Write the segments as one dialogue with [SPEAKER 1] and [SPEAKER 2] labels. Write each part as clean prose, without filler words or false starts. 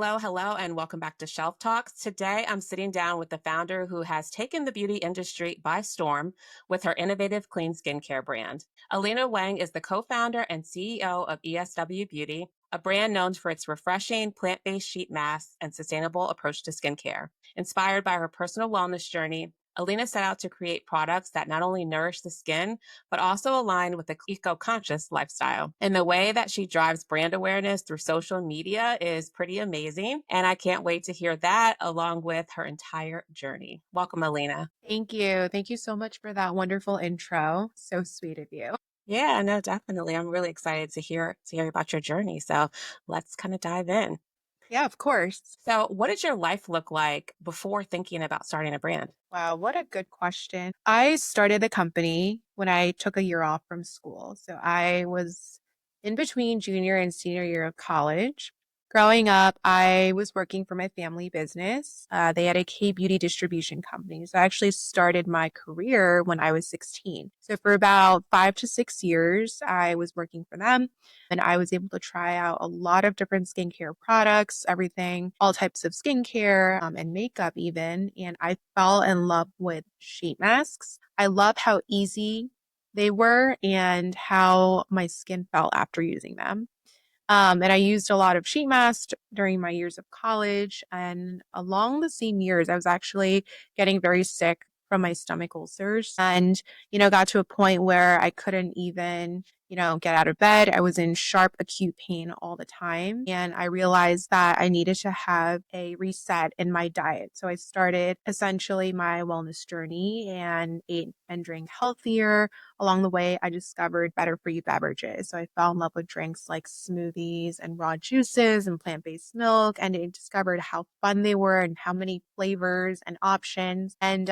[SPEAKER 1] Hello, and welcome back to Shelf Talks. Today, I'm sitting down with the founder who has taken the beauty industry by storm with her innovative clean skincare brand. Elina Wang is the co founder and CEO of ESW Beauty, a brand known for its refreshing plant based sheet masks and sustainable approach to skincare. Inspired by her personal wellness journey, Elina set out to create products that not only nourish the skin, but also align with the eco-conscious lifestyle. And the way that she drives brand awareness through social media is pretty amazing. And I can't wait to hear that along with her entire journey. Welcome, Elina.
[SPEAKER 2] Thank you. Thank you so much for that wonderful intro. So sweet of you.
[SPEAKER 1] Yeah, no, definitely. I'm really excited to hear about your journey. So let's kind of dive in.
[SPEAKER 2] Yeah, of course.
[SPEAKER 1] So, what did your life look like before thinking about starting a brand?
[SPEAKER 2] Wow, what a good question. I started the company when I took a year off from school. So I was in between junior and senior year of college. Growing up, I was working for my family business. They had a K beauty distribution company. So I actually started my career when I was 16. So for about 5 to 6 years, I was working for them and I was able to try out a lot of different skincare products, everything, all types of skincare and makeup, even. And I fell in love with sheet masks. I love how easy they were and how my skin felt after using them. And I used a lot of sheet masks during my years of college. And along the same years, I was actually getting very sick from my stomach ulcers and, got to a point where I couldn't even, get out of bed. I was in sharp, acute pain all the time. And I realized that I needed to have a reset in my diet. So I started essentially my wellness journey and ate and drank healthier. Along the way, I discovered better for you beverages. So I fell in love with drinks like smoothies and raw juices and plant based milk. And I discovered how fun they were and how many flavors and options. And,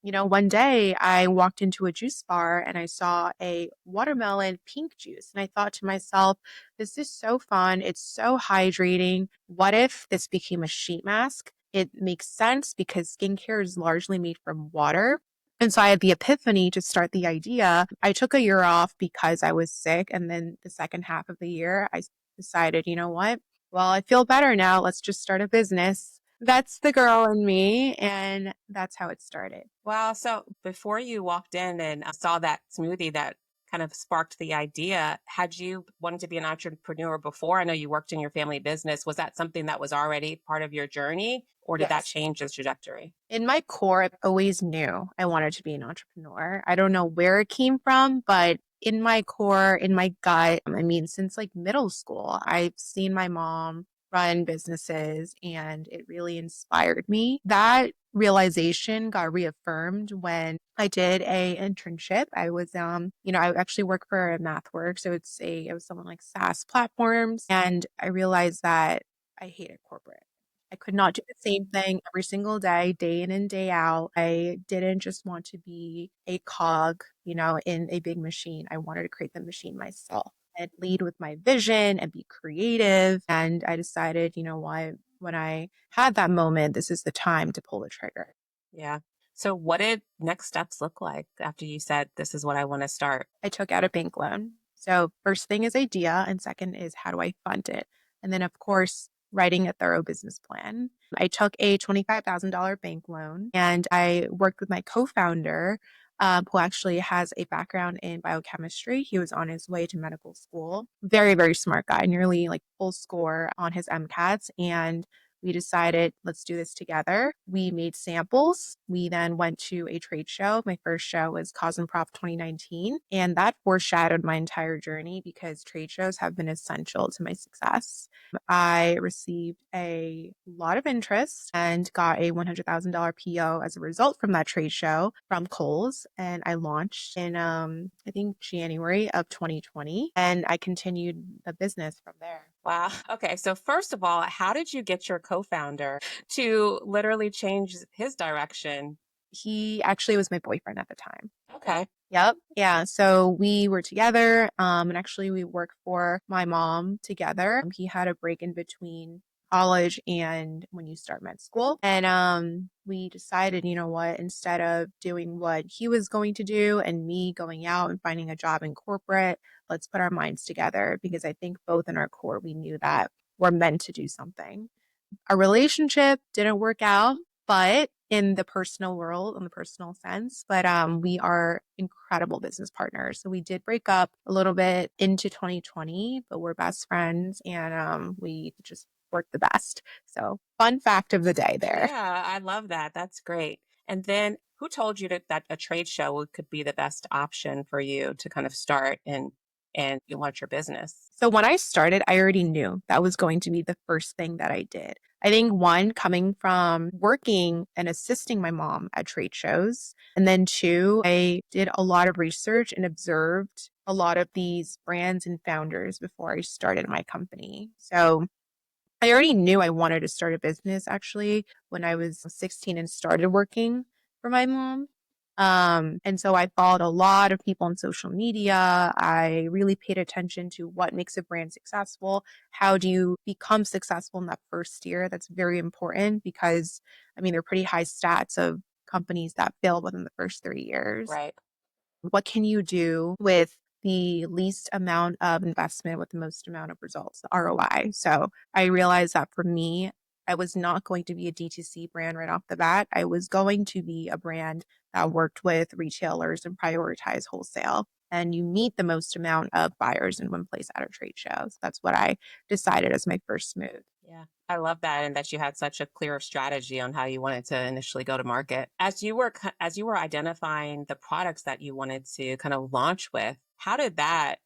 [SPEAKER 2] one day I walked into a juice bar and I saw a watermelon pink juice. And I thought to myself, this is so fun. It's so hydrating. What if this became a sheet mask? It makes sense because skincare is largely made from water. And so I had the epiphany to start the idea. I took a year off because I was sick. And then the second half of the year, I decided, you know what? Well, I feel better now. Let's just start a business. That's the girl in me. And that's how it started.
[SPEAKER 1] Wow. So before you walked in and saw that smoothie that kind of sparked the idea, had you wanted to be an entrepreneur before? I know you worked in your family business. Was that something that was already part of your journey, or did that
[SPEAKER 2] Yes.
[SPEAKER 1] change the trajectory?
[SPEAKER 2] In my core, I always knew I wanted to be an entrepreneur. I don't know where it came from, but in my core, in my gut, I mean, since like middle school, I've seen my mom run businesses and it really inspired me. That realization got reaffirmed when I did a internship. I was I actually work for MathWorks, so it was someone like SaaS platforms, and I realized that I hated corporate. I could not do the same thing every single day in and day out. I didn't just want to be a cog, in a big machine. I wanted to create the machine myself and lead with my vision and be creative. And I decided, you know what, when I had that moment, this is the time to pull the trigger.
[SPEAKER 1] Yeah. So what did next steps look like after you said, this is what I want to start?
[SPEAKER 2] I took out a bank loan. So, first thing is idea, and second is how do I fund it? And then, of course, writing a thorough business plan. I took a $25,000 bank loan and I worked with my co founder, who actually has a background in biochemistry. He was on his way to medical school. Very, very smart guy, nearly like full score on his MCATs. And we decided, let's do this together. We made samples. We then went to a trade show. My first show was Cosmoprof 2019, and that foreshadowed my entire journey because trade shows have been essential to my success. I received a lot of interest and got a $100,000 PO as a result from that trade show from Kohl's. And I launched in, I think, January of 2020. And I continued the business from there.
[SPEAKER 1] Wow. Okay. So first of all, how did you get your co-founder to literally change his direction?
[SPEAKER 2] He actually was my boyfriend at the time.
[SPEAKER 1] Okay.
[SPEAKER 2] Yep. Yeah. So we were together. And actually we worked for my mom together. He had a break in between college and when you start med school. And we decided, you know what, instead of doing what he was going to do and me going out and finding a job in corporate, let's put our minds together because I think both in our core we knew that we're meant to do something. Our relationship didn't work out, but in the personal world, in the personal sense, but we are incredible business partners. So we did break up a little bit into 2020, but we're best friends and we just work the best. So fun fact of the day there.
[SPEAKER 1] Yeah, I love that. That's great. And then who told you that a trade show could be the best option for you to kind of start and you launch your business?
[SPEAKER 2] So when I started, I already knew that was going to be the first thing that I did. I think one, coming from working and assisting my mom at trade shows. And then two, I did a lot of research and observed a lot of these brands and founders before I started my company. So I already knew I wanted to start a business actually when I was 16 and started working for my mom. And so I followed a lot of people on social media. I really paid attention to what makes a brand successful. How do you become successful in that first year? That's very important because, I mean, they're pretty high stats of companies that fail within the first 3 years.
[SPEAKER 1] Right.
[SPEAKER 2] What can you do with the least amount of investment with the most amount of results, the ROI? So I realized that for me, I was not going to be a D2C brand right off the bat. I was going to be a brand that worked with retailers and prioritize wholesale. And you meet the most amount of buyers in one place at a trade show. So that's what I decided as my first move.
[SPEAKER 1] Yeah. I love that and that you had such a clear strategy on how you wanted to initially go to market. As you were identifying the products that you wanted to kind of launch with, how did that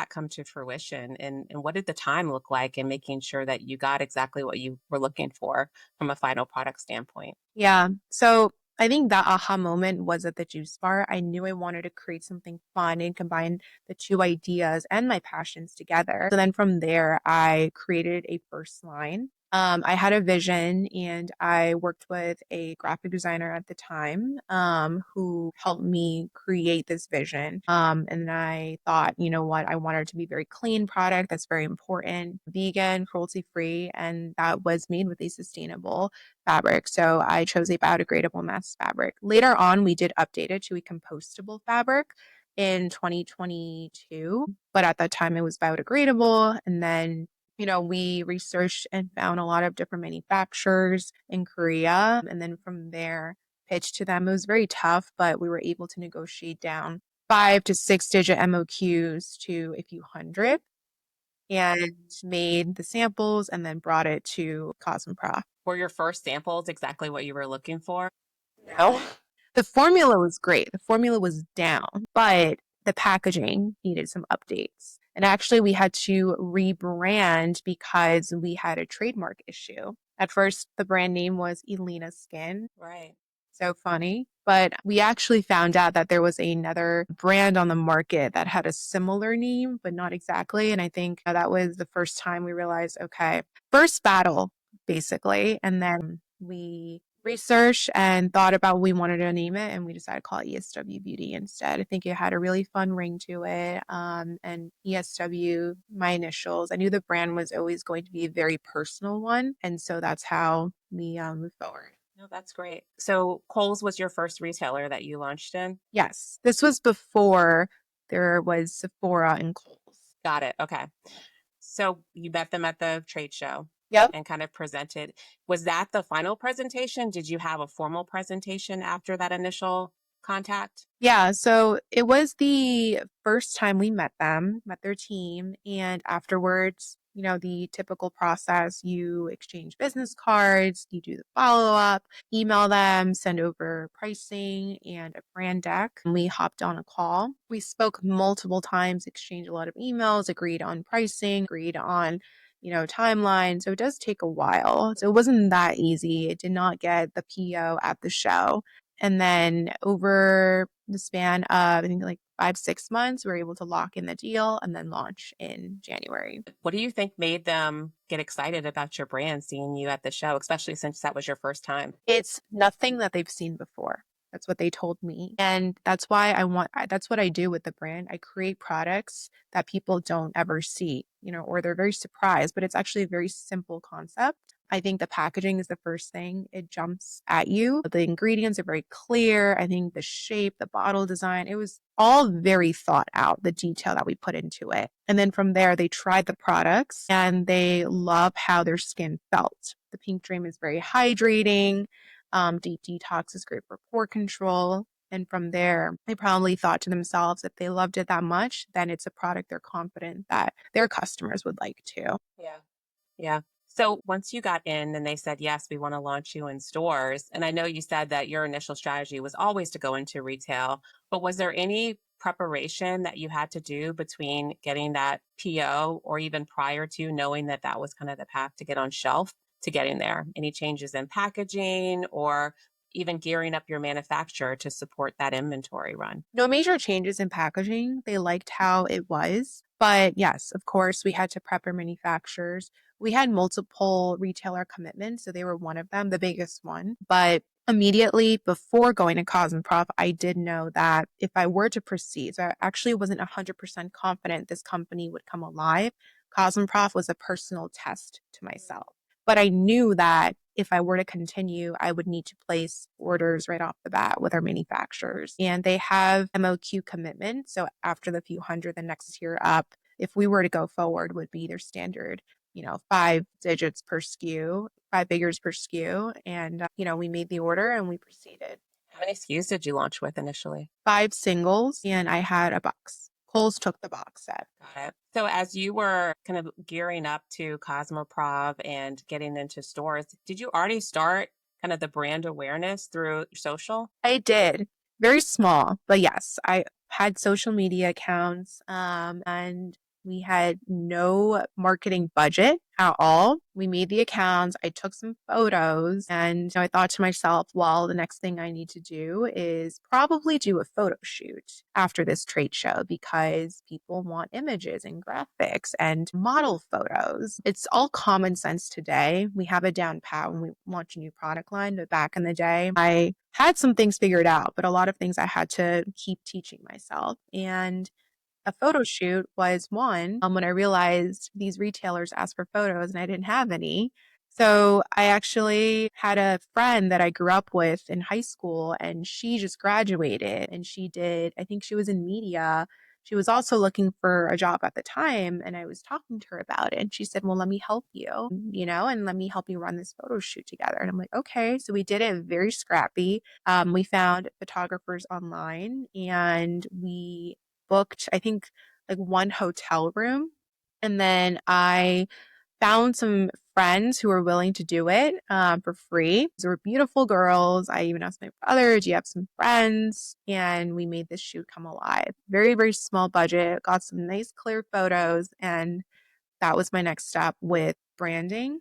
[SPEAKER 1] come to fruition and what did the time look like in making sure that you got exactly what you were looking for from a final product standpoint?
[SPEAKER 2] Yeah. So I think that aha moment was at the juice bar. I knew I wanted to create something fun and combine the two ideas and my passions together. So then from there, I created a first line. I had a vision and I worked with a graphic designer at the time who helped me create this vision. And I thought, you know what, I wanted it to be a very clean product that's very important, vegan, cruelty free, and that was made with a sustainable fabric. So I chose a biodegradable mesh fabric. Later on, we did update it to a compostable fabric in 2022, but at that time it was biodegradable. And then, we researched and found a lot of different manufacturers in Korea. And then from there, pitched to them. It was very tough, but we were able to negotiate down 5 to 6 digit MOQs to a few hundred and made the samples and then brought it to Cosmoprof.
[SPEAKER 1] Were your first samples exactly what you were looking for?
[SPEAKER 2] No. The formula was great. The formula was down, but the packaging needed some updates. And actually, we had to rebrand because we had a trademark issue. At first, the brand name was Elina Skin.
[SPEAKER 1] Right.
[SPEAKER 2] So funny. But we actually found out that there was another brand on the market that had a similar name, but not exactly. And I think that was the first time we realized, okay, first battle, basically. And then we researched and thought about what we wanted to name it, and we decided to call it ESW Beauty instead. I think it had a really fun ring to it. And ESW, my initials, I knew the brand was always going to be a very personal one. And so that's how we moved forward.
[SPEAKER 1] No, that's great. So Kohl's was your first retailer that you launched in?
[SPEAKER 2] Yes, this was before there was Sephora and Kohl's.
[SPEAKER 1] Got it. Okay. So you met them at the trade show
[SPEAKER 2] Yep.
[SPEAKER 1] and kind of presented. Was that the final presentation? Did you have a formal presentation after that initial contact?
[SPEAKER 2] Yeah, so it was the first time we met them, met their team, and afterwards, the typical process, you exchange business cards, you do the follow-up, email them, send over pricing and a brand deck. And we hopped on a call. We spoke multiple times, exchanged a lot of emails, agreed on pricing, agreed on timeline. So it does take a while. So it wasn't that easy. It did not get the PO at the show. And then over the span of, I think, like 5, 6 months, we were able to lock in the deal and then launch in January.
[SPEAKER 1] What do you think made them get excited about your brand, seeing you at the show, especially since that was your first time?
[SPEAKER 2] It's nothing that they've seen before. That's what they told me. And that's why that's what I do with the brand. I create products that people don't ever see, or they're very surprised, but it's actually a very simple concept. I think the packaging is the first thing. It jumps at you. The ingredients are very clear. I think the shape, the bottle design, it was all very thought out, the detail that we put into it. And then from there, they tried the products and they love how their skin felt. The Pink Dream is very hydrating. Deep Detox is great for pore control. And from there, they probably thought to themselves, if they loved it that much, then it's a product they're confident that their customers would like too.
[SPEAKER 1] Yeah. Yeah. So once you got in and they said, yes, we want to launch you in stores. And I know you said that your initial strategy was always to go into retail, but was there any preparation that you had to do between getting that PO or even prior to knowing that that was kind of the path to get on shelf to getting there? Any changes in packaging or even gearing up your manufacturer to support that inventory run?
[SPEAKER 2] No major changes in packaging. They liked how it was. But yes, of course, we had to prep our manufacturers. We had multiple retailer commitments, so they were one of them, the biggest one. But immediately before going to Cosmoprof, I did know that if I were to proceed, so I actually wasn't 100% confident this company would come alive. Cosmoprof was a personal test to myself. But I knew that if I were to continue, I would need to place orders right off the bat with our manufacturers. And they have MOQ commitment. So after the few hundred, the next tier up, if we were to go forward, would be their standard, 5 digits per SKU, 5 figures per SKU. And, we made the order and we proceeded.
[SPEAKER 1] How many SKUs did you launch with initially?
[SPEAKER 2] 5 singles, and I had a box. Kohl's took the box set.
[SPEAKER 1] Got it. So as you were kind of gearing up to Cosmoprov and getting into stores, did you already start kind of the brand awareness through social?
[SPEAKER 2] I did. Very small, but yes, I had social media accounts, and we had no marketing budget at all. We made the accounts. I took some photos, and I thought to myself, well, the next thing I need to do is probably do a photo shoot after this trade show because people want images and graphics and model photos. It's all common sense today. We have it down pat when we launch a new product line, but back in the day, I had some things figured out, but a lot of things I had to keep teaching myself. And a photo shoot was one when I realized these retailers asked for photos and I didn't have any. So I actually had a friend that I grew up with in high school and she just graduated and she did, I think she was in media. She was also looking for a job at the time and I was talking to her about it and she said, well, let me help you, and let me help you run this photo shoot together. And I'm like, okay. So we did it very scrappy. We found photographers online and we booked, I think, like one hotel room. And then I found some friends who were willing to do it for free. They were beautiful girls. I even asked my brother, do you have some friends? And we made this shoot come alive. Very, very small budget, got some nice, clear photos. And that was my next step with branding.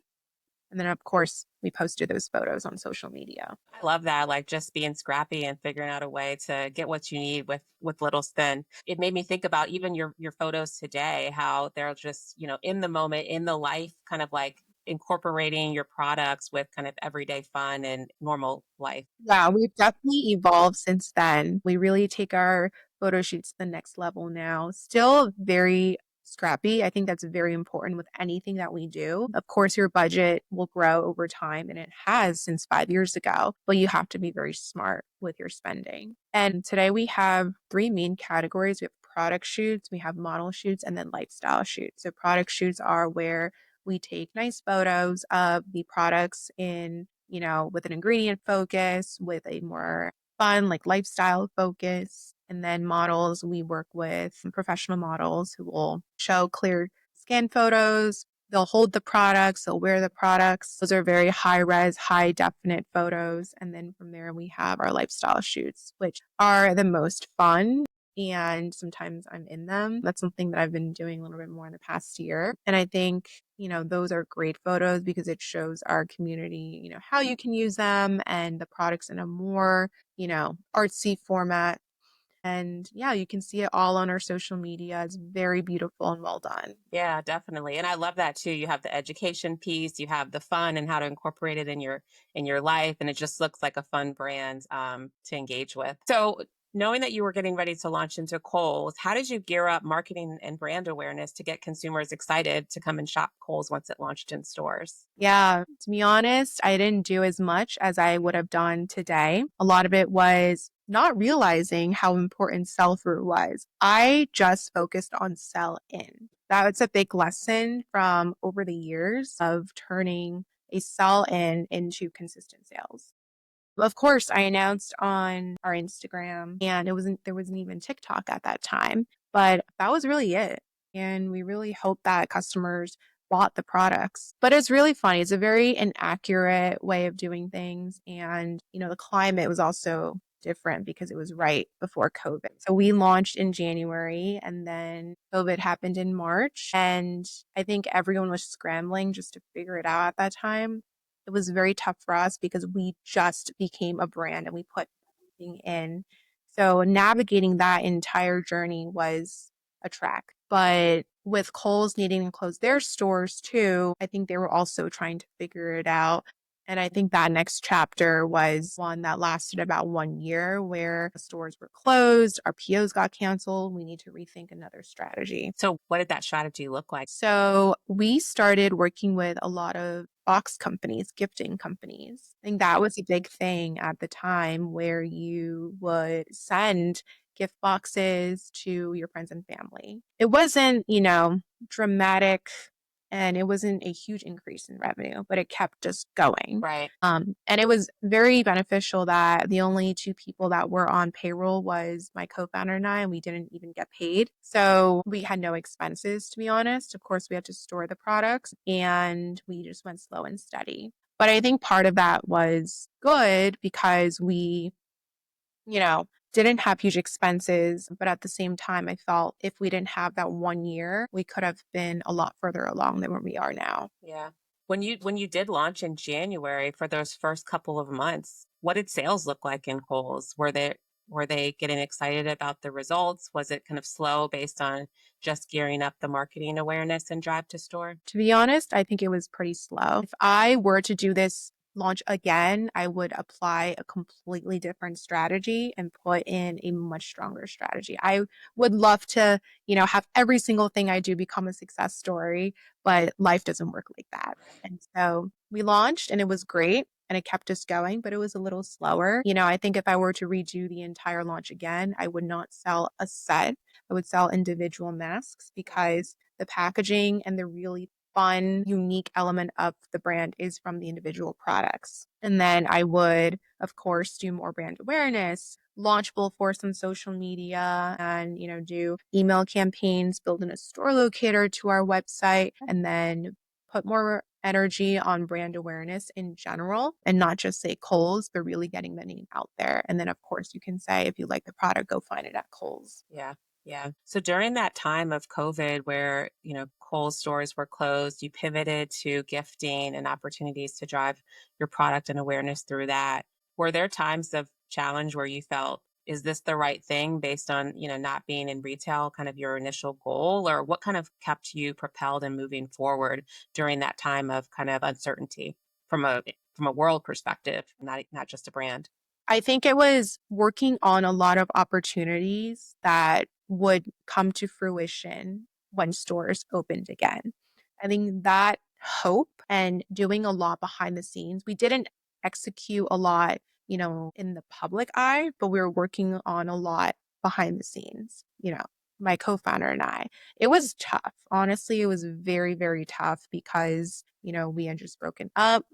[SPEAKER 2] And then, of course, we posted those photos on social media.
[SPEAKER 1] I love that, like just being scrappy and figuring out a way to get what you need with little spin. It made me think about even your photos today, how they're just, in the moment, in the life, kind of like incorporating your products with kind of everyday fun and normal life.
[SPEAKER 2] Yeah, we've definitely evolved since then. We really take our photo shoots to the next level now. Still very scrappy. I think that's very important with anything that we do. Of course, your budget will grow over time, and it has since 5 years ago, but you have to be very smart with your spending. And today we have three main categories. We have product shoots, we have model shoots, and then lifestyle shoots. So product shoots are where we take nice photos of the products in, with an ingredient focus, with a more fun, like lifestyle focus. And then models, we work with professional models who will show clear scan photos. They'll hold the products, they'll wear the products. Those are very high res, high definite photos. And then from there, we have our lifestyle shoots, which are the most fun. And sometimes I'm in them. That's something that I've been doing a little bit more in the past year. And I think, those are great photos because it shows our community, how you can use them and the products in a more, artsy format. And yeah, you can see it all on our social media. It's very beautiful and well done.
[SPEAKER 1] Yeah, definitely. And I love that too. You have the education piece, you have the fun and how to incorporate it in your life. And it just looks like a fun brand to engage with. So Knowing that you were getting ready to launch into Kohl's, how did you gear up marketing and brand awareness to get consumers excited to come and shop Kohl's once it launched in stores?
[SPEAKER 2] Yeah, to be honest, I didn't do as much as I would have done today. A lot of it was not realizing how important sell through was. I just focused on sell in. That was a big lesson from over the years of turning a sell in into consistent sales. Of course, I announced on our Instagram and there wasn't even TikTok at that time, but that was really it. And we really hope that customers bought the products. But it's really funny. It's a very inaccurate way of doing things. And, the climate was also different because it was right before COVID. So we launched in January and then COVID happened in March. And I think everyone was scrambling just to figure it out at that time. It was very tough for us because we just became a brand and we put everything in. So navigating that entire journey was a track. But with Kohl's needing to close their stores too, I think they were also trying to figure it out. And I think that next chapter was one that lasted about 1 year where the stores were closed, our POs got canceled. We need to rethink another strategy.
[SPEAKER 1] So, what did that strategy look like?
[SPEAKER 2] So we started working with a lot of box companies, gifting companies. I think that was a big thing at the time where you would send gift boxes to your friends and family. It wasn't, dramatic and it wasn't a huge increase in revenue, but it kept just going.
[SPEAKER 1] Right.
[SPEAKER 2] And it was very beneficial that the only two people that were on payroll was my co-founder and I, and we didn't even get paid. So we had no expenses, to be honest. Of course, we had to store the products and we just went slow and steady. But I think part of that was good because we, didn't have huge expenses. But at the same time, I felt if we didn't have that 1 year, we could have been a lot further along than where we are now.
[SPEAKER 1] Yeah. When you did launch in January for those first couple of months, what did sales look like in Kohl's? Were they getting excited about the results? Was it kind of slow based on just gearing up the marketing awareness and drive to store?
[SPEAKER 2] To be honest, I think it was pretty slow. If I were to do this launch again, I would apply a completely different strategy and put in a much stronger strategy. I would love to, have every single thing I do become a success story, but life doesn't work like that. And so we launched and it was great and it kept us going, but it was a little slower. I think if I were to redo the entire launch again, I would not sell a set. I would sell individual masks because the packaging and the really fun, unique element of the brand is from the individual products. And then I would, of course, do more brand awareness, launch Full Force on social media and, do email campaigns, build in a store locator to our website, and then put more energy on brand awareness in general and not just say Kohl's, but really getting the name out there. And then, of course, you can say if you like the product, go find it at Kohl's.
[SPEAKER 1] Yeah. Yeah. So during that time of COVID where, Kohl's stores were closed, you pivoted to gifting and opportunities to drive your product and awareness through that. Were there times of challenge where you felt, is this the right thing based on, not being in retail, kind of your initial goal? Or what kind of kept you propelled and moving forward during that time of kind of uncertainty from a world perspective, not just a brand?
[SPEAKER 2] I think it was working on a lot of opportunities that would come to fruition when stores opened again. I think that hope and doing a lot behind the scenes, we didn't execute a lot, in the public eye, but we were working on a lot behind the scenes, my co-founder and I. It was tough. Honestly, it was very, very tough because, we had just broken up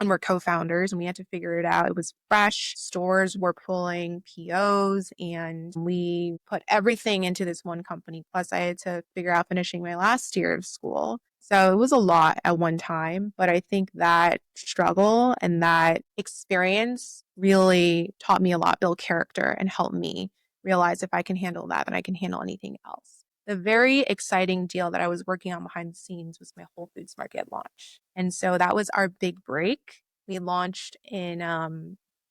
[SPEAKER 2] and we're co-founders and we had to figure it out. It was fresh. Stores were pulling POs and we put everything into this one company. Plus I had to figure out finishing my last year of school. So it was a lot at one time, but I think that struggle and that experience really taught me a lot, build character and helped me realize if I can handle that, then I can handle anything else. The very exciting deal that I was working on behind the scenes was my Whole Foods Market launch. And so that was our big break. We launched in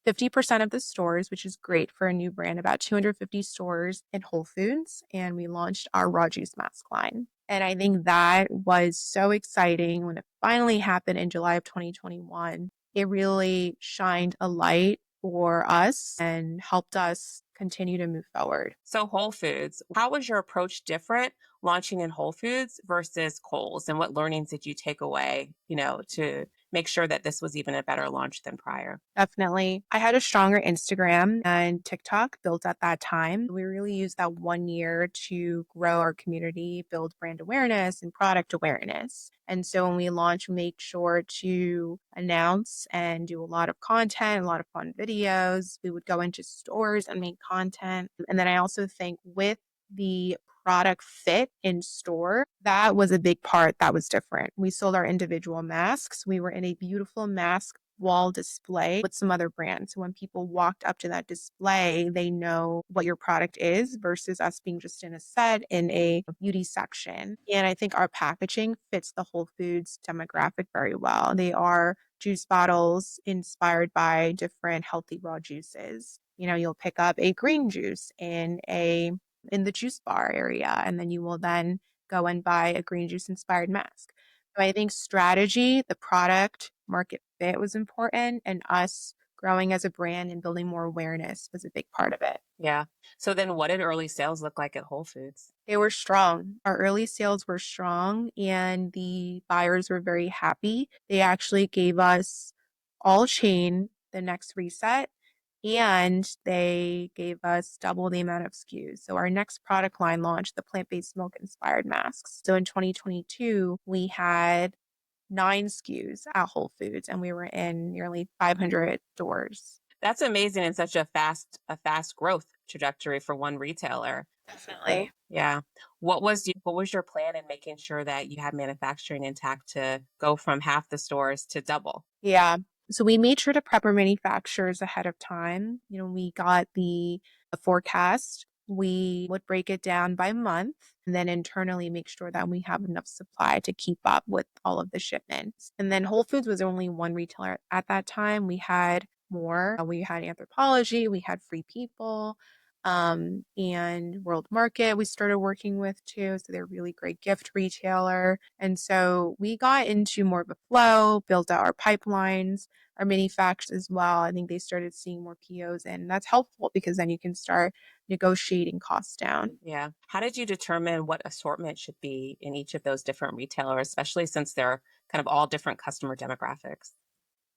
[SPEAKER 2] 50% of the stores, which is great for a new brand, about 250 stores in Whole Foods. And we launched our raw juice mask line. And I think that was so exciting when it finally happened in July of 2021. It really shined a light for us and helped us continue to move forward.
[SPEAKER 1] So Whole Foods, how was your approach different launching in Whole Foods versus Kohl's? And what learnings did you take away, to make sure that this was even a better launch than prior?
[SPEAKER 2] Definitely. I had a stronger Instagram and TikTok built at that time. We really used that 1 year to grow our community, build brand awareness and product awareness. And so when we launched, we made sure to announce and do a lot of content, a lot of fun videos. We would go into stores and make content. And then I also think with the product fit in store, that was a big part that was different. We sold our individual masks. We were in a beautiful mask wall display with some other brands. So when people walked up to that display, they know what your product is versus us being just in a set in a beauty section. And I think our packaging fits the Whole Foods demographic very well. They are juice bottles inspired by different healthy raw juices. You'll pick up a green juice in the juice bar area, and then you will then go and buy a green juice inspired mask. So I think strategy, the product market fit was important, and us growing as a brand and building more awareness was a big part of it.
[SPEAKER 1] Yeah. So then what did early sales look like at Whole Foods?
[SPEAKER 2] They were strong. Our early sales were strong, and the buyers were very happy. They actually gave us all chain the next reset, and they gave us double the amount of SKUs. So our next product line launched the plant-based milk inspired masks. So in 2022, we had 9 SKUs at Whole Foods, and we were in nearly 500 doors.
[SPEAKER 1] That's amazing and such a fast growth trajectory for one retailer.
[SPEAKER 2] Definitely.
[SPEAKER 1] Yeah. What was your plan in making sure that you had manufacturing intact to go from half the stores to double?
[SPEAKER 2] Yeah. So we made sure to prep our manufacturers ahead of time. We got the forecast. We would break it down by month and then internally make sure that we have enough supply to keep up with all of the shipments. And then Whole Foods was only one retailer at that time. We had more. We had Anthropologie, we had Free People, and World Market we started working with too. So they're a really great gift retailer. And so we got into more of a flow, built out our pipelines, our manufacturers as well. I think they started seeing more POs, and that's helpful because then you can start negotiating costs down.
[SPEAKER 1] Yeah. How did you determine what assortment should be in each of those different retailers, especially since they're kind of all different customer demographics?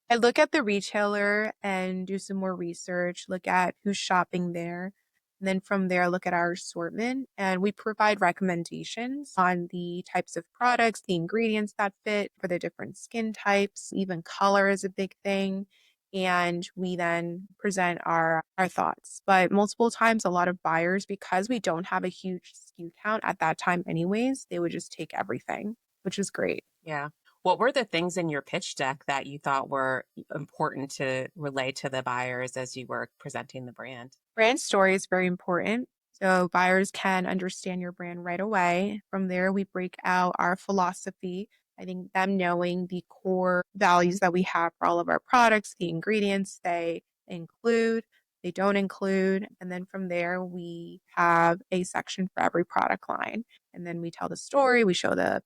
[SPEAKER 2] I look at the retailer and do some more research, look at who's shopping there. And then from there, look at our assortment. And we provide recommendations on the types of products, the ingredients that fit for the different skin types, even color is a big thing. And we then present our thoughts. But multiple times, a lot of buyers, because we don't have a huge SKU count at that time, anyways, they would just take everything, which is great.
[SPEAKER 1] Yeah. What were the things in your pitch deck that you thought were important to relay to the buyers as you were presenting the brand?
[SPEAKER 2] Brand story is very important. So buyers can understand your brand right away. From there, we break out our philosophy. I think them knowing the core values that we have for all of our products, the ingredients they include, they don't include. And then from there, we have a section for every product line. And then we tell the story, we show the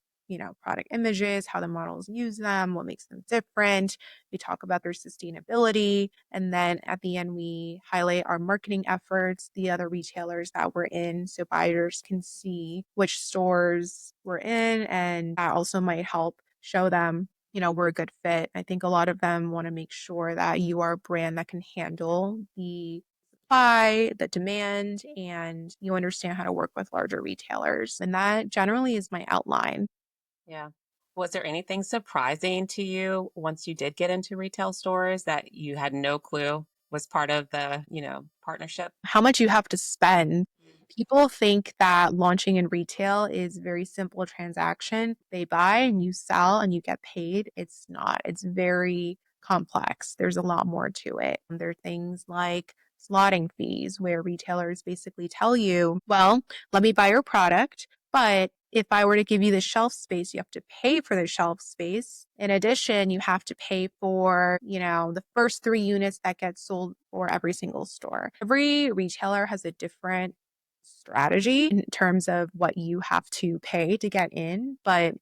[SPEAKER 2] product images, how the models use them, what makes them different. We talk about their sustainability. And then at the end, we highlight our marketing efforts, the other retailers that we're in, so buyers can see which stores we're in. And that also might help show them, we're a good fit. I think a lot of them want to make sure that you are a brand that can handle the supply, the demand, and you understand how to work with larger retailers. And that generally is my outline.
[SPEAKER 1] Yeah. Was there anything surprising to you once you did get into retail stores that you had no clue was part of the, partnership?
[SPEAKER 2] How much you have to spend. People think that launching in retail is a very simple transaction. They buy and you sell and you get paid. It's not. It's very complex. There's a lot more to it. There are things like slotting fees where retailers basically tell you, well, let me buy your product, but if I were to give you the shelf space, you have to pay for the shelf space. In addition, you have to pay for, the first 3 units that get sold for every single store. Every retailer has a different strategy in terms of what you have to pay to get in, but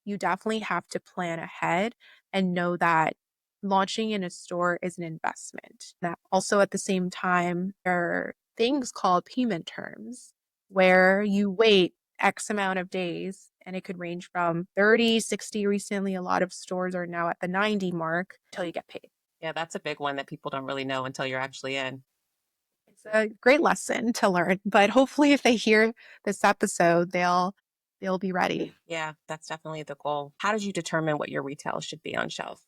[SPEAKER 2] you definitely have to plan ahead and know that launching in a store is an investment. That also at the same time, there are things called payment terms where you wait X amount of days, and it could range from 30, 60. Recently, a lot of stores are now at the 90 mark until you get paid.
[SPEAKER 1] Yeah, that's a big one that people don't really know until you're actually in.
[SPEAKER 2] It's a great lesson to learn, but hopefully if they hear this episode, they'll be ready.
[SPEAKER 1] Yeah, that's definitely the goal. How did you determine what your retail should be on shelf?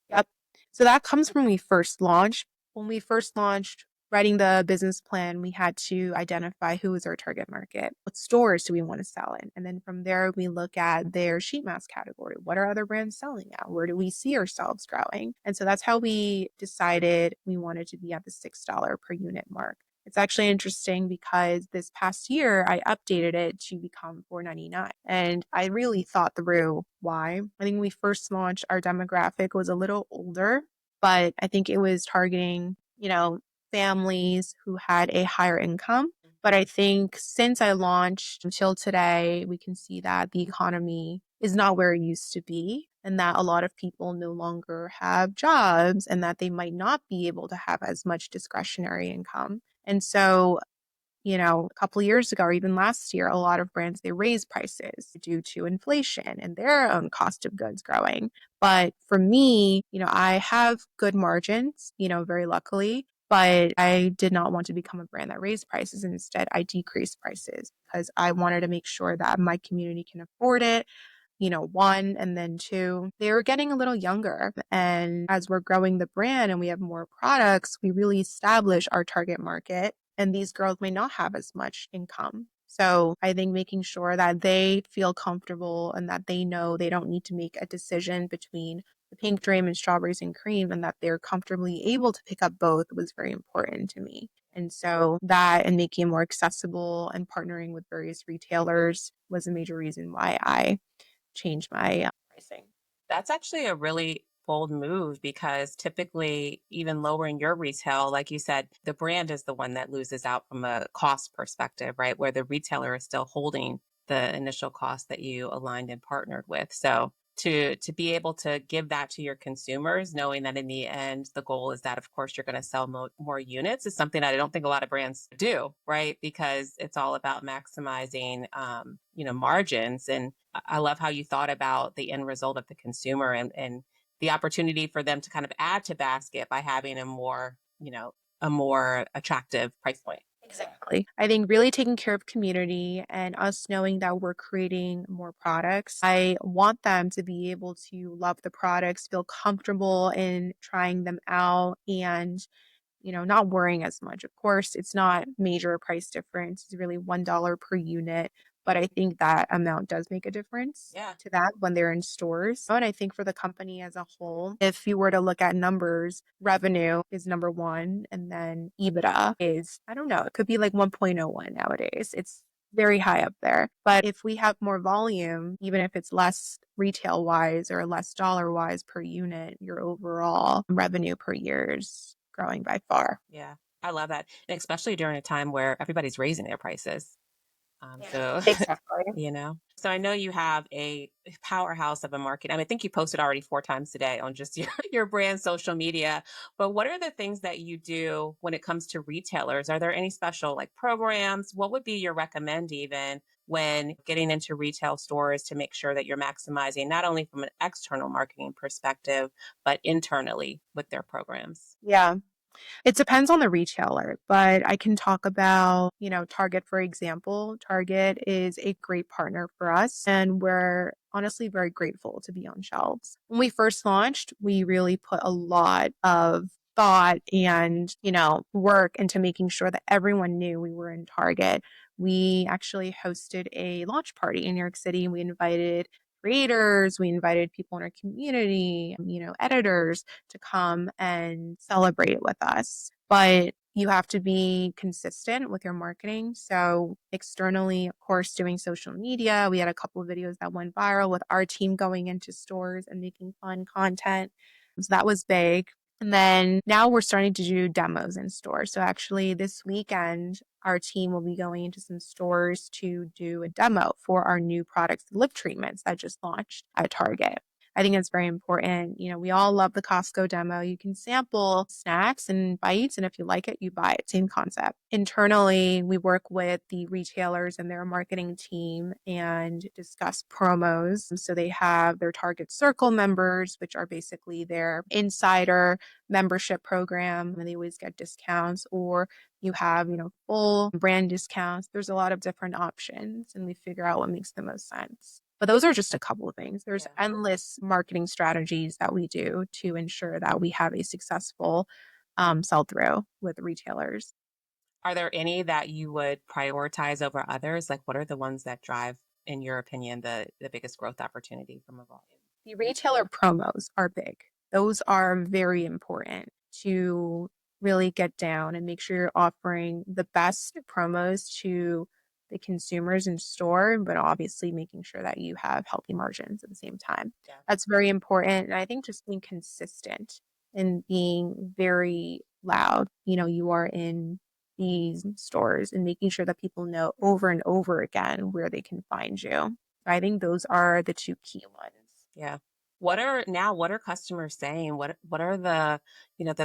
[SPEAKER 2] Yep. So that comes from when we first launched. When we first launched, writing the business plan, we had to identify who is our target market. What stores do we want to sell in? And then from there, we look at their sheet mask category. What are other brands selling at? Where do we see ourselves growing? And so that's how we decided we wanted to be at the $6 per unit mark. It's actually interesting because this past year I updated it to become $4.99. And I really thought through why. I think when we first launched, our demographic was a little older, but I think it was targeting, families who had a higher income. But I think since I launched until today, we can see that the economy is not where it used to be, and that a lot of people no longer have jobs and that they might not be able to have as much discretionary income. And so, a couple of years ago or even last year, a lot of brands they raise prices due to inflation and their own cost of goods growing. But for me, I have good margins, very luckily, but I did not want to become a brand that raised prices. Instead, I decreased prices because I wanted to make sure that my community can afford it, one, and then two, they were getting a little younger. And as we're growing the brand and we have more products, we really establish our target market. And these girls may not have as much income. So I think making sure that they feel comfortable and that they know they don't need to make a decision between the pink dream and strawberries and cream and that they're comfortably able to pick up both was very important to me. And so that and making it more accessible and partnering with various retailers was a major reason why I change my pricing.
[SPEAKER 1] That's actually a really bold move because typically, even lowering your retail, like you said, the brand is the one that loses out from a cost perspective, right? Where the retailer is still holding the initial cost that you aligned and partnered with. So to be able to give that to your consumers, knowing that in the end the goal is that of course you're going to sell more units, is something that I don't think a lot of brands do, right? Because it's all about maximizing margins. And I love how you thought about the end result of the consumer and the opportunity for them to kind of add to basket by having a more attractive price point.
[SPEAKER 2] Exactly. I think really taking care of community and us knowing that we're creating more products. I want them to be able to love the products, feel comfortable in trying them out, and not worrying as much. Of course, it's not major price difference. It's really $1 per unit. But I think that amount does make a difference
[SPEAKER 1] Yeah.
[SPEAKER 2] to that when they're in stores. And I think for the company as a whole, if you were to look at numbers, revenue is number one. And then EBITDA is, I don't know, it could be like 1.01 nowadays. It's very high up there. But if we have more volume, even if it's less retail wise or less dollar wise per unit, your overall revenue per year is growing by far.
[SPEAKER 1] Yeah. I love that. And especially during a time where everybody's raising their prices.
[SPEAKER 2] Yeah,
[SPEAKER 1] So
[SPEAKER 2] exactly.
[SPEAKER 1] So I know you have a powerhouse of a market. I mean, I think you posted already 4 times today on just your brand social media. But what are the things that you do when it comes to retailers? Are there any special like programs? What would be your recommend even when getting into retail stores to make sure that you're maximizing not only from an external marketing perspective, but internally with their programs?
[SPEAKER 2] Yeah. It depends on the retailer, but I can talk about, Target, for example. Target is a great partner for us, and we're honestly very grateful to be on shelves. When we first launched, we really put a lot of thought and, work into making sure that everyone knew we were in Target. We actually hosted a launch party in New York City. We invited creators, we invited people in our community, editors to come and celebrate it with us. But you have to be consistent with your marketing. So externally, of course, doing social media. We had a couple of videos that went viral with our team going into stores and making fun content. So that was big. And then now we're starting to do demos in stores. So actually this weekend, our team will be going into some stores to do a demo for our new products, lip treatments that just launched at Target. I think it's very important. We all love the Costco demo. You can sample snacks and bites, and if you like it, you buy it. Same concept. Internally, we work with the retailers and their marketing team and discuss promos. So they have their Target Circle members, which are basically their insider membership program, and they always get discounts, or you have, full brand discounts. There's a lot of different options, and we figure out what makes the most sense. But those are just a couple of things. There's
[SPEAKER 1] Yeah.
[SPEAKER 2] endless marketing strategies that we do to ensure that we have a successful sell through with retailers.
[SPEAKER 1] Are there any that you would prioritize over others? Like, what are the ones that drive, in your opinion, the biggest growth opportunity from a volume?
[SPEAKER 2] The retailer promos are big. Those are very important to really get down and make sure you're offering the best promos to the consumers in store, but obviously making sure that you have healthy margins at the same time.
[SPEAKER 1] Yeah.
[SPEAKER 2] That's very important. And I think just being consistent and being very loud, you are in these stores and making sure that people know over and over again where they can find you. I think those are the two key ones.
[SPEAKER 1] Yeah. What are customers saying? What are the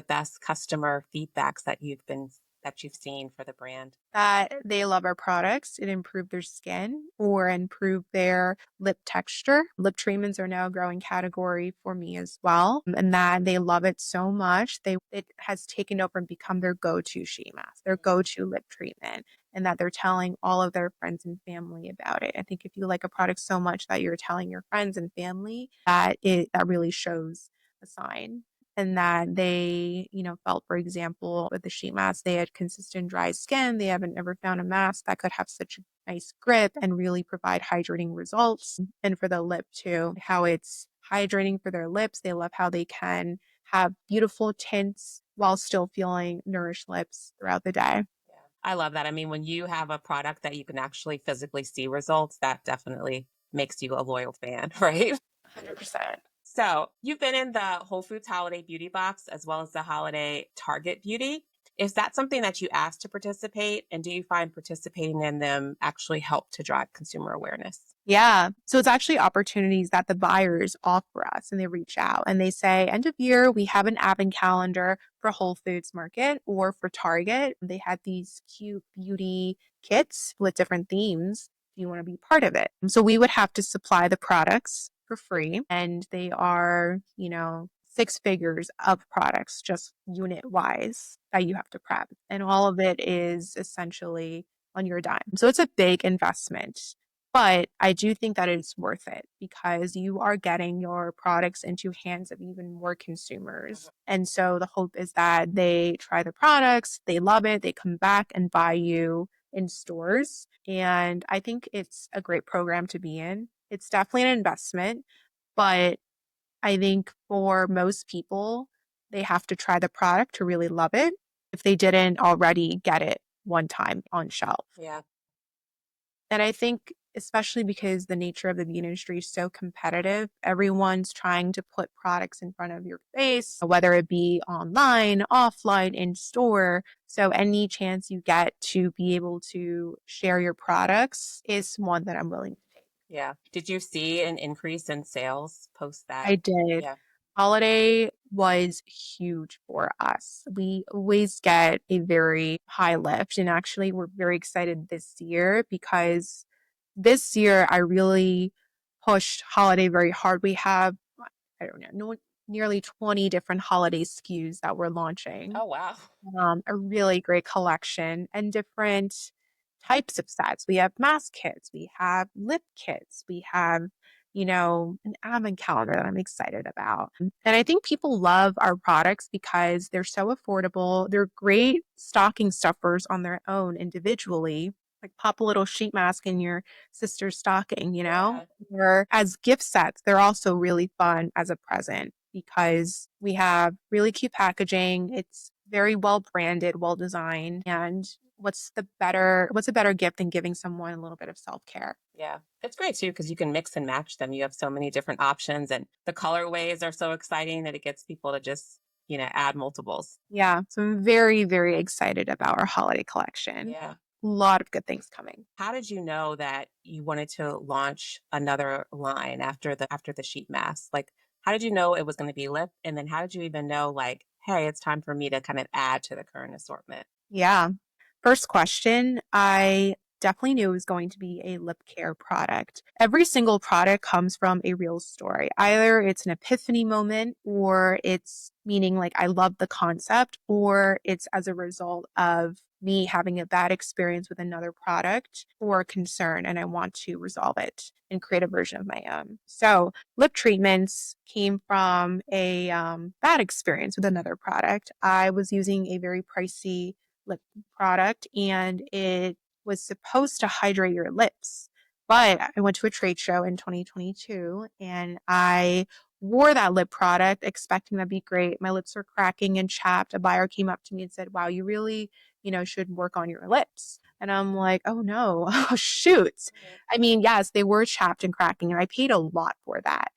[SPEAKER 1] best customer feedbacks that you've seen for the brand?
[SPEAKER 2] That they love our products. It improved their skin or improved their lip texture. Lip treatments are now a growing category for me as well. And that they love it so much. It has taken over and become their go-to sheet mask, their go-to lip treatment, and that they're telling all of their friends and family about it. I think if you like a product so much that you're telling your friends and family, that really shows a sign. And that they, felt, for example, with the sheet mask, they had consistent dry skin. They haven't ever found a mask that could have such a nice grip and really provide hydrating results. And for the lip too, how it's hydrating for their lips. They love how they can have beautiful tints while still feeling nourished lips throughout the day.
[SPEAKER 1] Yeah. I love that. I mean, when you have a product that you can actually physically see results, that definitely makes you a loyal fan, right?
[SPEAKER 2] 100%.
[SPEAKER 1] So you've been in the Whole Foods Holiday Beauty Box as well as the Holiday Target Beauty. Is that something that you asked to participate? And do you find participating in them actually help to drive consumer awareness?
[SPEAKER 2] Yeah. So it's actually opportunities that the buyers offer us and they reach out and they say, end of year, we have an advent calendar for Whole Foods Market or for Target. They had these cute beauty kits with different themes. Do you want to be part of it? So we would have to supply the products for free. And they are, six figures of products just unit wise that you have to prep. And all of it is essentially on your dime. So it's a big investment. But I do think that it's worth it because you are getting your products into hands of even more consumers. And so the hope is that they try the products, they love it, they come back and buy you in stores. And I think it's a great program to be in. It's definitely an investment, but I think for most people, they have to try the product to really love it if they didn't already get it one time on shelf.
[SPEAKER 1] Yeah.
[SPEAKER 2] And I think especially because the nature of the beauty industry is so competitive, everyone's trying to put products in front of your face, whether it be online, offline, in store. So any chance you get to be able to share your products is one that I'm willing to take.
[SPEAKER 1] Yeah. Did you see an increase in sales post that?
[SPEAKER 2] I did.
[SPEAKER 1] Yeah.
[SPEAKER 2] Holiday was huge for us. We always get a very high lift. And actually, we're very excited this year because this year I really pushed holiday very hard. We have, I don't know, nearly 20 different holiday SKUs that we're launching,
[SPEAKER 1] Oh, wow.
[SPEAKER 2] a really great collection and different types of sets. We have mask kits, we have lip kits, we have, an advent calendar that I'm excited about. And I think people love our products because they're so affordable. They're great stocking stuffers on their own individually. Like pop a little sheet mask in your sister's stocking,
[SPEAKER 1] Yeah.
[SPEAKER 2] or as gift sets. They're also really fun as a present because we have really cute packaging. It's very well branded, well designed. And what's a better gift than giving someone a little bit of self-care?
[SPEAKER 1] Yeah. It's great too because you can mix and match them. You have so many different options, and the colorways are so exciting that it gets people to just, add multiples.
[SPEAKER 2] Yeah. So I'm very, very excited about our holiday collection.
[SPEAKER 1] Yeah.
[SPEAKER 2] lot of good things coming.
[SPEAKER 1] How did you know that you wanted to launch another line after the sheet mask? Like, how did you know it was going to be lip? And then how did you even know, like, hey, it's time for me to kind of add to the current assortment?
[SPEAKER 2] Yeah. First question, I definitely knew it was going to be a lip care product. Every single product comes from a real story. Either it's an epiphany moment, or it's meaning like I love the concept, or it's as a result of me having a bad experience with another product or a concern and I want to resolve it and create a version of my own. So lip treatments came from a bad experience with another product. I was using a very pricey lip product and it was supposed to hydrate your lips. But I went to a trade show in 2022 and I wore that lip product expecting that'd be great. My lips were cracking and chapped. A buyer came up to me and said, "Wow, you really, should work on your lips." And I'm like, "Oh no, oh shoot."
[SPEAKER 1] Mhm.
[SPEAKER 2] I mean, yes, they were chapped and cracking, and I paid a lot for that.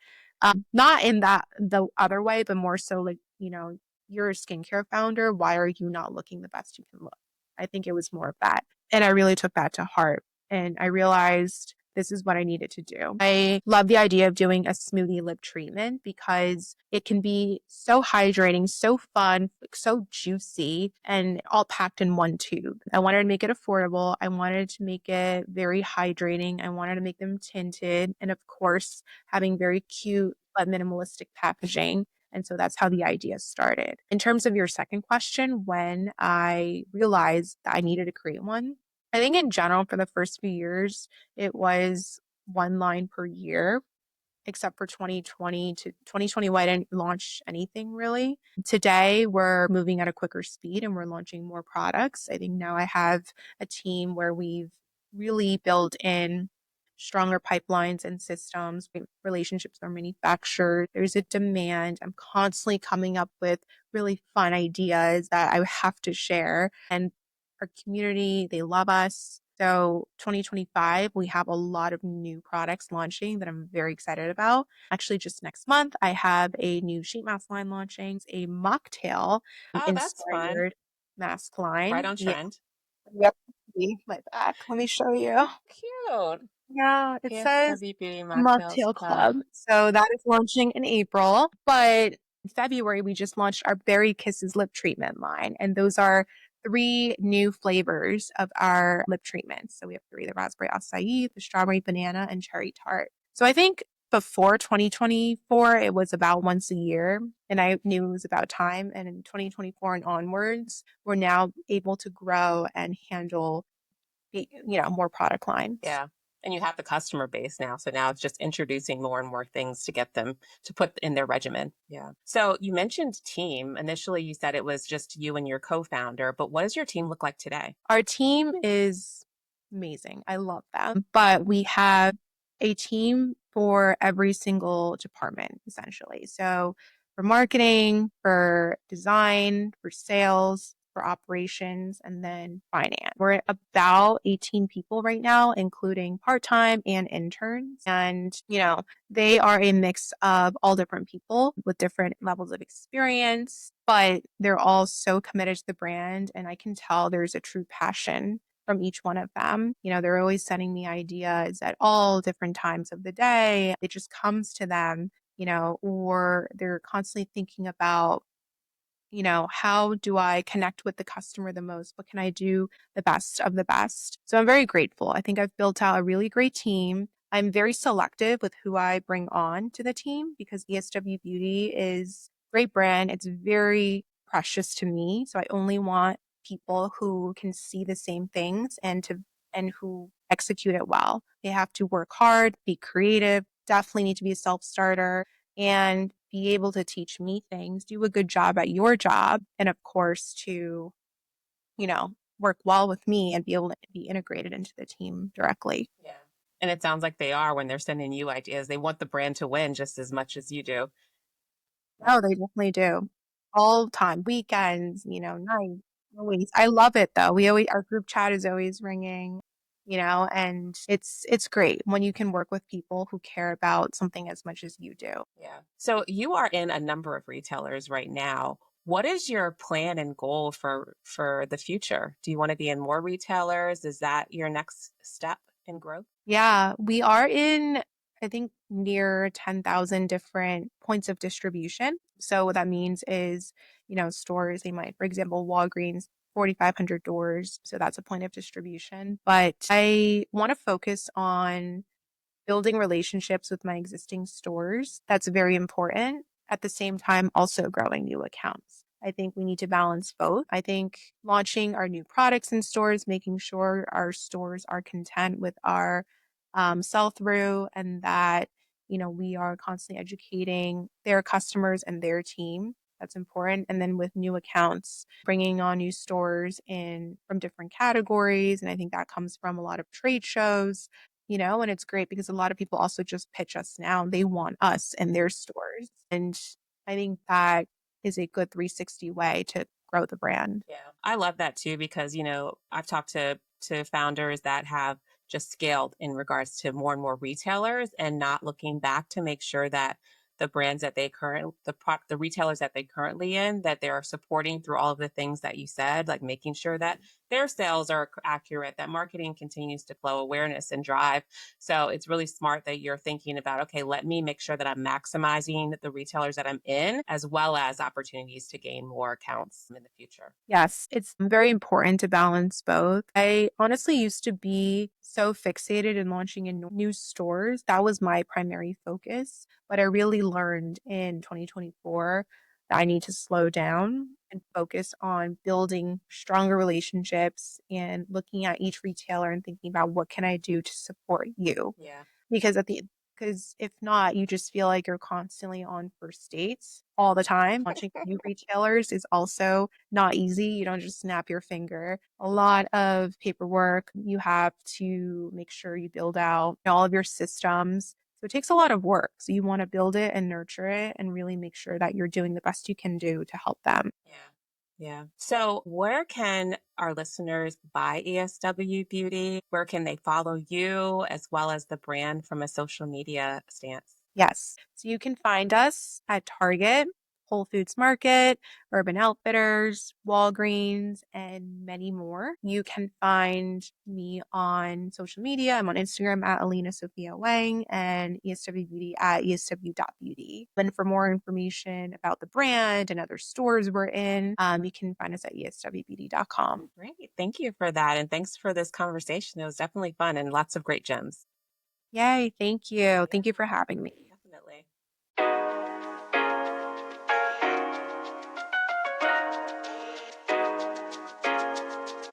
[SPEAKER 2] Not in that the other way, but more so like, you're a skincare founder. Why are you not looking the best you can look? I think it was more of that. And I really took that to heart. And I realized this is what I needed to do. I love the idea of doing a smoothie lip treatment because it can be so hydrating, so fun, like, so juicy, and all packed in one tube. I wanted to make it affordable. I wanted to make it very hydrating. I wanted to make them tinted. And of course, having very cute but minimalistic packaging. And so that's how the idea started. In terms of your second question, when I realized that I needed to create one, I think in general, for the first few years, it was one line per year, except for 2020 to 2021, I didn't launch anything really. Today, we're moving at a quicker speed and we're launching more products. I think now I have a team where we've really built in stronger pipelines and systems, relationships with our manufacturers. There's a demand. I'm constantly coming up with really fun ideas that I have to share. And our community, they love us. So 2025, we have a lot of new products launching that I'm very excited about. Actually, just next month, I have a new sheet mask line launching, a mocktail
[SPEAKER 1] Oh, that's fun.
[SPEAKER 2] inspired mask
[SPEAKER 1] Right
[SPEAKER 2] line.
[SPEAKER 1] on
[SPEAKER 2] Yeah.
[SPEAKER 1] trend.
[SPEAKER 2] Yep. See my back. Let me show you.
[SPEAKER 1] Cute.
[SPEAKER 2] Yeah, it says
[SPEAKER 1] ESW Beauty Mocktails
[SPEAKER 2] Mocktail
[SPEAKER 1] Club.
[SPEAKER 2] Club. So that is launching in April. But in February, we just launched our Berry Kisses lip treatment line. And those are three new flavors of our lip treatments. So we have three, the raspberry acai, the strawberry banana, and cherry tart. So I think before 2024, it was about once a year. And I knew it was about time. And in 2024 and onwards, we're now able to grow and handle, more product lines.
[SPEAKER 1] Yeah. And you have the customer base now. So now it's just introducing more and more things to get them to put in their regimen. Yeah. So you mentioned team. Initially, you said it was just you and your co founder, but what does your team look like today?
[SPEAKER 2] Our team is amazing. I love them. But we have a team for every single department, essentially. So for marketing, for design, for sales, for operations, and then finance. We're at about 18 people right now, including part time and interns. And, they are a mix of all different people with different levels of experience, but they're all so committed to the brand. And I can tell there's a true passion from each one of them. They're always sending me ideas at all different times of the day. It just comes to them, or they're constantly thinking about, how do I connect with the customer the most? What can I do the best of the best? So I'm very grateful. I think I've built out a really great team. I'm very selective with who I bring on to the team because ESW Beauty is a great brand. It's very precious to me. So I only want people who can see the same things and who execute it well. They have to work hard, be creative, definitely need to be a self-starter and be able to teach me things, do a good job at your job, and of course to, work well with me and be able to be integrated into the team directly.
[SPEAKER 1] Yeah. And it sounds like they are when they're sending you ideas. They want the brand to win just as much as you do.
[SPEAKER 2] Oh, they definitely do. All time, weekends, nights, always. I love it though. Our group chat is always ringing, and it's great when you can work with people who care about something as much as you do.
[SPEAKER 1] Yeah. So you are in a number of retailers right now. What is your plan and goal for the future? Do you want to be in more retailers? Is that your next step in growth?
[SPEAKER 2] Yeah, we are in, I think, near 10,000 different points of distribution. So what that means is, stores, they might, for example, Walgreens, 4,500 doors. So that's a point of distribution. But I want to focus on building relationships with my existing stores. That's very important. At the same time, also growing new accounts. I think we need to balance both. I think launching our new products in stores, making sure our stores are content with our sell through and that, we are constantly educating their customers and their team. That's important. And then with new accounts, bringing on new stores in from different categories. And I think that comes from a lot of trade shows, and it's great because a lot of people also just pitch us now. They want us in their stores. And I think that is a good 360 way to grow the brand.
[SPEAKER 1] Yeah. I love that too because, I've talked to founders that have just scaled in regards to more and more retailers and not looking back to make sure that the brands that the retailers that they currently in that they're supporting through all of the things that you said, like making sure that their sales are accurate, that marketing continues to flow awareness and drive. So it's really smart that you're thinking about, okay, let me make sure that I'm maximizing the retailers that I'm in, as well as opportunities to gain more accounts in the future.
[SPEAKER 2] Yes, it's very important to balance both. I honestly used to be so fixated in launching in new stores. That was my primary focus. But I really learned in 2024 that I need to slow down and focus on building stronger relationships and looking at each retailer and thinking about what can I do to support you?
[SPEAKER 1] Yeah.
[SPEAKER 2] Because because if not, you just feel like you're constantly on first dates all the time. Launching new retailers is also not easy. You don't just snap your finger. A lot of paperwork. You have to make sure you build out all of your systems. So it takes a lot of work. So you want to build it and nurture it and really make sure that you're doing the best you can do to help them.
[SPEAKER 1] Yeah. Yeah. So, where can our listeners buy ESW Beauty? Where can they follow you as well as the brand from a social media stance?
[SPEAKER 2] Yes. So you can find us at Target, Whole Foods Market, Urban Outfitters, Walgreens, and many more. You can find me on social media. I'm on Instagram at Elina Sophia Wang and ESW Beauty at ESW.beauty. And for more information about the brand and other stores we're in, you can find us at ESWBeauty.com.
[SPEAKER 1] Great. Thank you for that. And thanks for this conversation. It was definitely fun and lots of great gems.
[SPEAKER 2] Yay. Thank you. Thank you for having me.